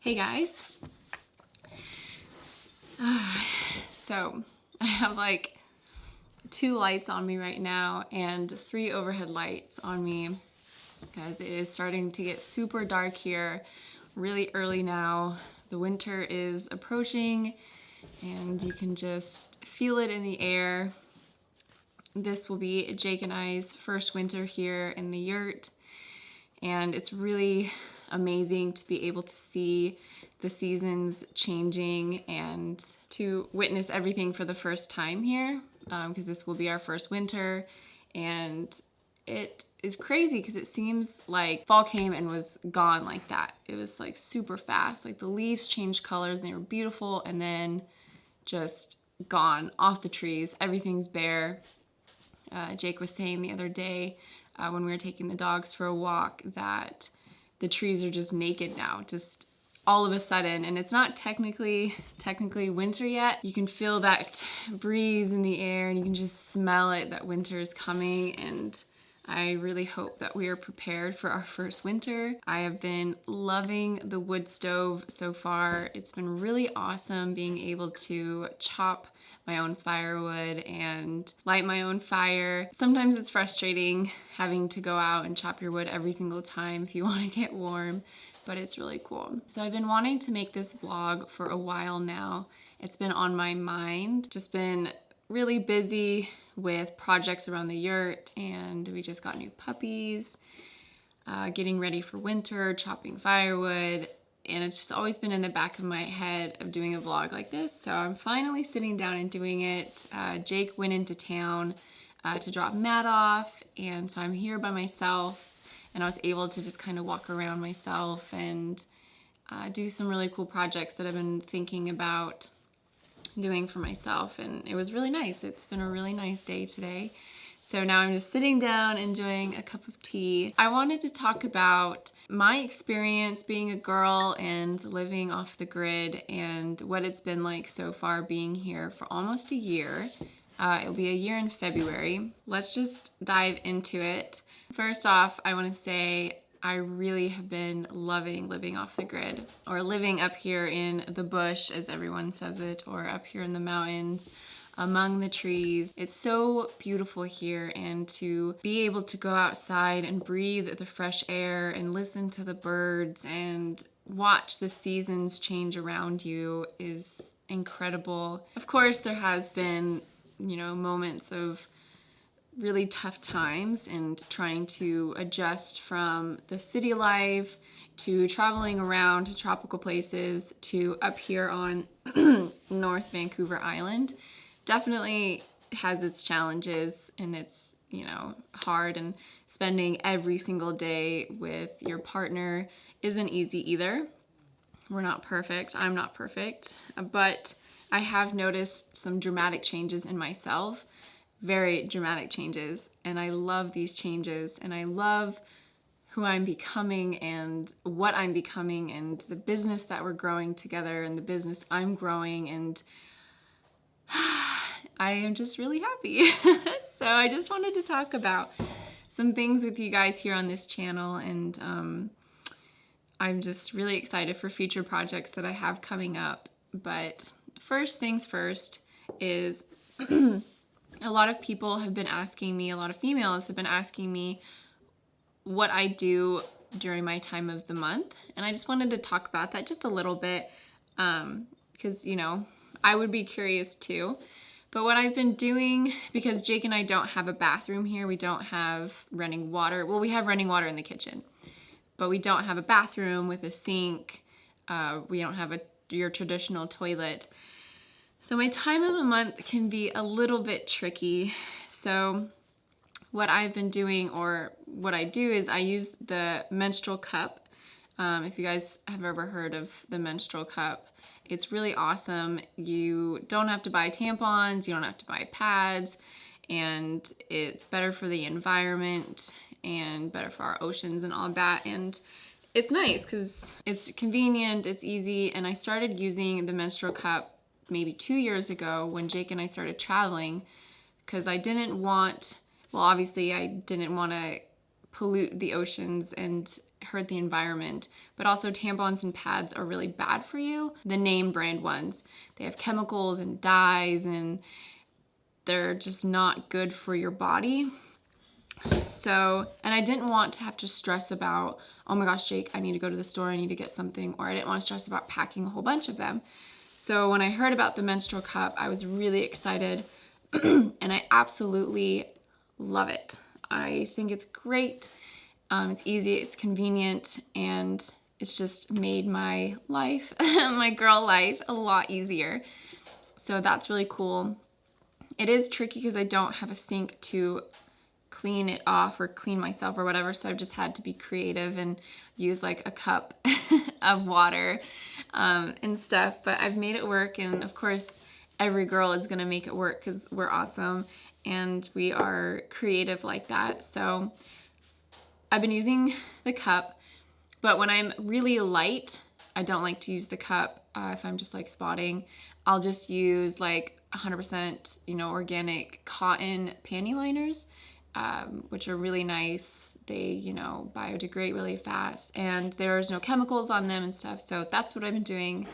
Hey guys. So I have like 2 lights on me right now and 3 overhead lights on me because it is starting to get super dark here really early now. The winter is approaching and you can just feel it in the air. This will be Jake and I's first winter here in the yurt, and it's really amazing to be able to see the seasons changing and to witness everything for the first time here, because this will be our first winter. And it is crazy because it seems like fall came and was gone like that. It was like super fast. Like the leaves changed colors and they were beautiful, and then just gone off the trees. Everything's bare. Jake was saying the other day when we were taking the dogs for a walk that the trees are just naked now, just all of a sudden. And it's not technically winter yet. You can feel that breeze in the air and you can just smell it, that winter is coming. And I really hope that we are prepared for our first winter. I have been loving the wood stove so far. It's been really awesome being able to chop my own firewood and light my own fire. Sometimes it's frustrating having to go out and chop your wood every single time if you want to get warm, but it's really cool. So I've been wanting to make this vlog for a while now. It's been on my mind, just been really busy with projects around the yurt, and we just got new puppies, getting ready for winter, chopping firewood, and it's just always been in the back of my head of doing a vlog like this. So I'm finally sitting down and doing it. Jake went into town to drop Matt off, and so I'm here by myself, and I was able to just kind of walk around myself and do some really cool projects that I've been thinking about doing for myself, and it was really nice. It's been a really nice day today. So now I'm just sitting down enjoying a cup of tea. I wanted to talk about my experience being a girl and living off the grid and what it's been like so far being here for almost a year. It'll be a year in February. Let's just dive into it. First off, I want to say I really have been loving living off the grid, or living up here in the bush, as everyone says it, or up here in the mountains among the trees. It's so beautiful here, and to be able to go outside and breathe the fresh air and listen to the birds and watch the seasons change around you is incredible. Of course, there has been, moments of really tough times and trying to adjust from the city life to traveling around to tropical places to up here on North Vancouver Island. Definitely has its challenges, and it's, hard, and spending every single day with your partner isn't easy either. We're not perfect. I'm not perfect, but I have noticed some dramatic changes in myself, very dramatic changes, and I love these changes, and I love who I'm becoming and what I'm becoming and the business that we're growing together and the business I'm growing, and I am just really happy. So I just wanted to talk about some things with you guys here on this channel, and I'm just really excited for future projects that I have coming up. But first things first is a lot of people have been asking me, a lot of females have been asking me what I do during my time of the month. And I just wanted to talk about that just a little bit because, I would be curious too. But what I've been doing, because Jake and I don't have a bathroom here, we don't have running water. Well, we have running water in the kitchen, but we don't have a bathroom with a sink. We don't have your traditional toilet. So my time of the month can be a little bit tricky. So what I've been doing, or what I do, is I use the menstrual cup. If you guys have ever heard of the menstrual cup, it's really awesome. You don't have to buy tampons, you don't have to buy pads, and it's better for the environment and better for our oceans and all that. And it's nice because it's convenient, it's easy, and I started using the menstrual cup maybe 2 years ago when Jake and I started traveling, because I didn't want to pollute the oceans and hurt the environment. But also tampons and pads are really bad for you. The name brand ones, they have chemicals and dyes, and they're just not good for your body. So, and I didn't want to have to stress about, oh my gosh, Jake, I need to go to the store, I need to get something, or I didn't want to stress about packing a whole bunch of them. So when I heard about the menstrual cup, I was really excited and I absolutely love it. I think it's great. It's easy, it's convenient, and it's just made my life, my girl life, a lot easier. So that's really cool. It is tricky because I don't have a sink to clean it off or clean myself or whatever, so I've just had to be creative and use like a cup of water and stuff, but I've made it work, and of course every girl is gonna make it work because we're awesome and we are creative like that. So I've been using the cup, but when I'm really light, I don't like to use the cup. If I'm just like spotting, I'll just use like 100% organic cotton panty liners, which are really nice. They biodegrade really fast, and there's no chemicals on them and stuff. So that's what I've been doing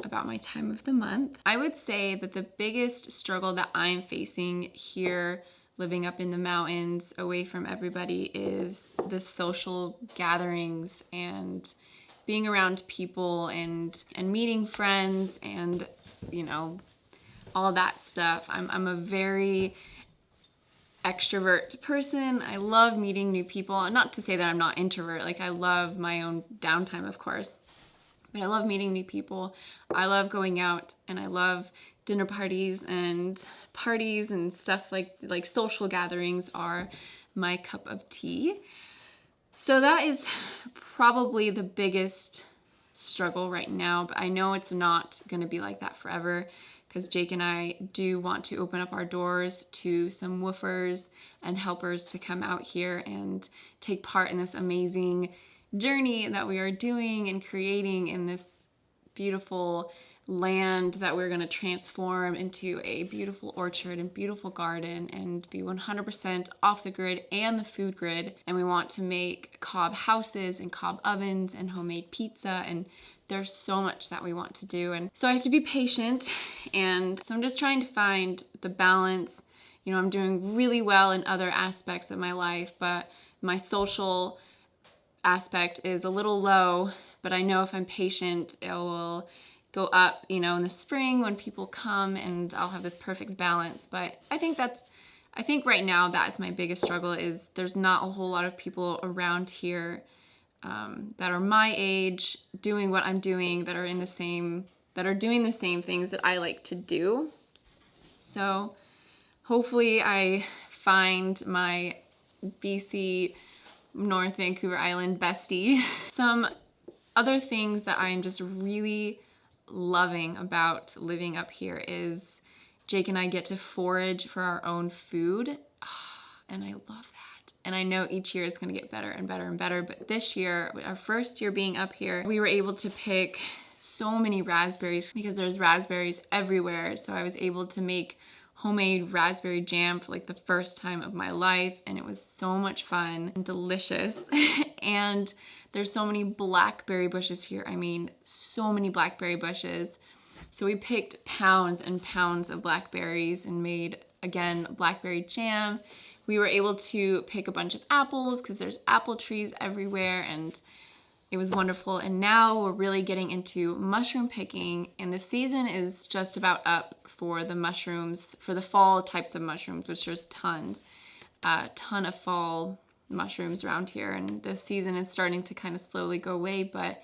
about my time of the month. I would say that the biggest struggle that I'm facing here living up in the mountains away from everybody is the social gatherings and being around people and meeting friends and all that stuff. I'm a very extrovert person. I love meeting new people. Not to say that I'm not introvert. Like, I love my own downtime, of course, but I love meeting new people. I love going out, and I love dinner parties and stuff like social gatherings are my cup of tea. So that is probably the biggest struggle right now, but I know it's not going to be like that forever, because Jake and I do want to open up our doors to some woofers and helpers to come out here and take part in this amazing journey that we are doing and creating in this beautiful land that we're going to transform into a beautiful orchard and beautiful garden and be 100% off the grid and the food grid. And we want to make cob houses and cob ovens and homemade pizza, and there's so much that we want to do. And so I have to be patient, and so I'm just trying to find the balance. I'm doing really well in other aspects of my life, but my social aspect is a little low, but I know if I'm patient, it will go up, in the spring when people come, and I'll have this perfect balance. But I think right now that's my biggest struggle, is there's not a whole lot of people around here that are my age doing what I'm doing, that are doing the same things that I like to do. So hopefully I find my BC North Vancouver Island bestie. Some other things that I'm just really loving about living up here is Jake and I get to forage for our own food, and I love that. And I know each year is going to get better and better and better, but this year, our first year being up here, we were able to pick so many raspberries because there's raspberries everywhere. So I was able to make homemade raspberry jam for like the first time of my life, and it was so much fun and delicious. And there's so many blackberry bushes here. I mean, so many blackberry bushes. So we picked pounds and pounds of blackberries and made, again, blackberry jam. We were able to pick a bunch of apples because there's apple trees everywhere, and it was wonderful. And now we're really getting into mushroom picking, and the season is just about up for the mushrooms, for the fall types of mushrooms, which there's tons. A ton of fall mushrooms around here, and the season is starting to kind of slowly go away, but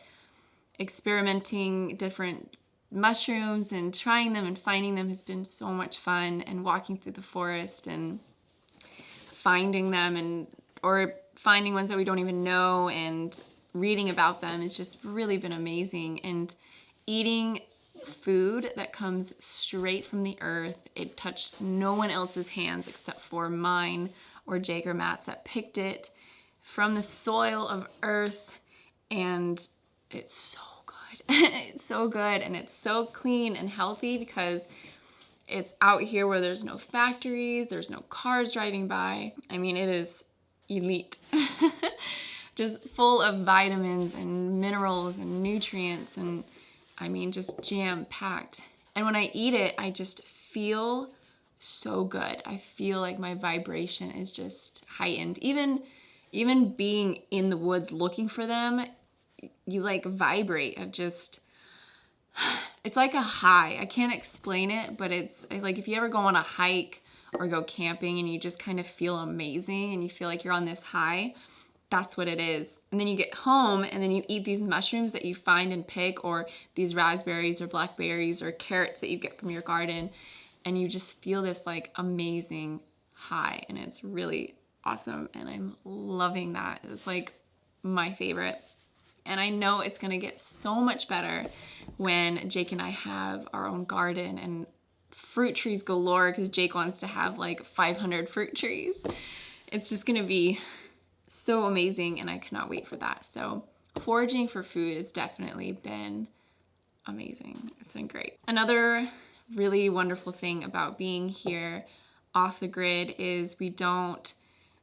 experimenting different mushrooms and trying them and finding them has been so much fun, and walking through the forest and finding them or finding ones that we don't even know and reading about them has just really been amazing. And eating food that comes straight from the earth, it touched no one else's hands except for mine or Jake or Matt's, that picked it from the soil of earth, and it's so good. It's so good, and it's so clean and healthy because it's out here where there's no factories, there's no cars driving by. I mean, it is elite. just full of vitamins and minerals and nutrients, and I mean just jam-packed. And when I eat it, I just feel so good. I feel like my vibration is just heightened. Even being in the woods looking for them, you like vibrate of just, it's like a high. I can't explain it, but it's like if you ever go on a hike or go camping and you just kind of feel amazing and you feel like you're on this high, that's what it is. And then you get home and then you eat these mushrooms that you find and pick, or these raspberries or blackberries or carrots that you get from your garden, and you just feel this like amazing high, and it's really awesome, and I'm loving that. It's like my favorite. And I know it's gonna get so much better when Jake and I have our own garden and fruit trees galore, because Jake wants to have like 500 fruit trees. It's just gonna be so amazing, and I cannot wait for that. So foraging for food has definitely been amazing. It's been great. Another really wonderful thing about being here off the grid is we don't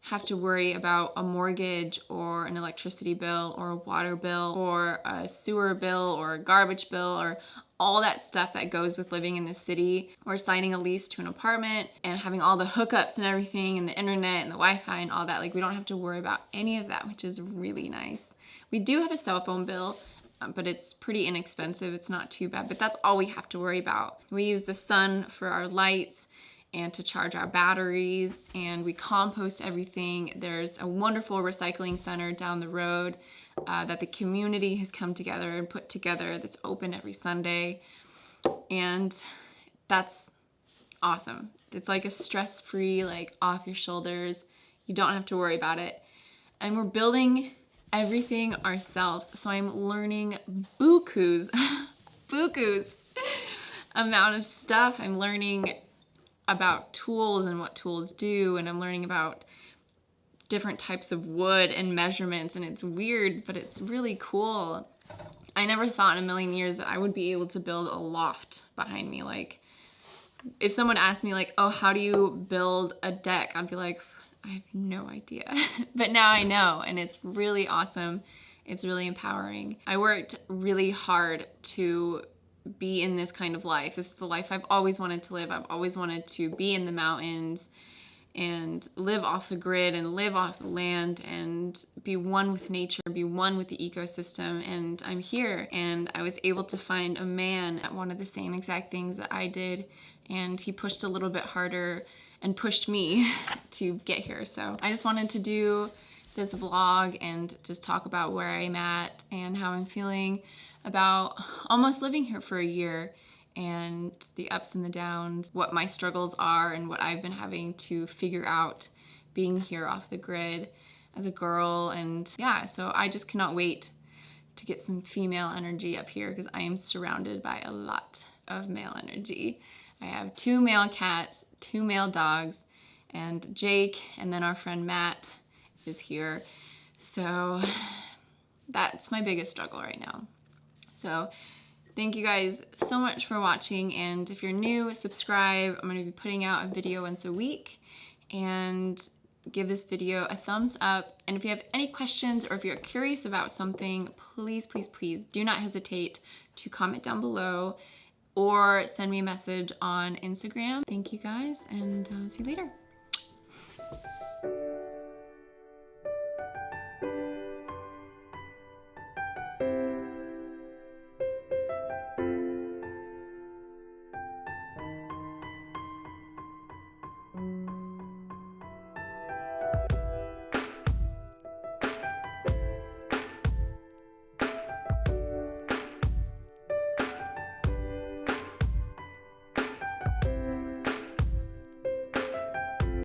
have to worry about a mortgage or an electricity bill or a water bill or a sewer bill or a garbage bill or all that stuff that goes with living in the city, or signing a lease to an apartment and having all the hookups and everything and the internet and the Wi-Fi and all that. Like, we don't have to worry about any of that, which is really nice. We do have a cell phone bill, but it's pretty inexpensive. It's not too bad, but that's all we have to worry about. We use the sun for our lights and to charge our batteries, and we compost everything. There's a wonderful recycling center down the road that the community has come together and put together, that's open every Sunday, and that's awesome. It's like a stress-free, like off your shoulders. You don't have to worry about it. And we're building everything ourselves. So I'm learning bukus amount of stuff. I'm learning about tools and what tools do, and I'm learning about different types of wood and measurements, and it's weird, but it's really cool. I never thought in a million years that I would be able to build a loft behind me. Like, if someone asked me like, oh, how do you build a deck? I'd be like, I have no idea. But now I know, and it's really awesome. It's really empowering. I worked really hard to be in this kind of life. This is the life I've always wanted to live. I've always wanted to be in the mountains and live off the grid and live off the land and be one with nature, be one with the ecosystem. And I'm here, and I was able to find a man that wanted the same exact things that I did, and he pushed a little bit harder and pushed me to get here. So I just wanted to do this vlog and just talk about where I'm at and how I'm feeling about almost living here for a year, and the ups and the downs, what my struggles are and what I've been having to figure out being here off the grid as a girl. And yeah, so I just cannot wait to get some female energy up here, because I am surrounded by a lot of male energy. I have 2 male cats, 2 male dogs, and Jake, and then our friend Matt is here. So that's my biggest struggle right now. So thank you guys so much for watching, and if you're new, subscribe. I'm going to be putting out a video once a week, and give this video a thumbs up. And if you have any questions, or if you're curious about something, please, please, please do not hesitate to comment down below or send me a message on Instagram. Thank you guys, and see you later.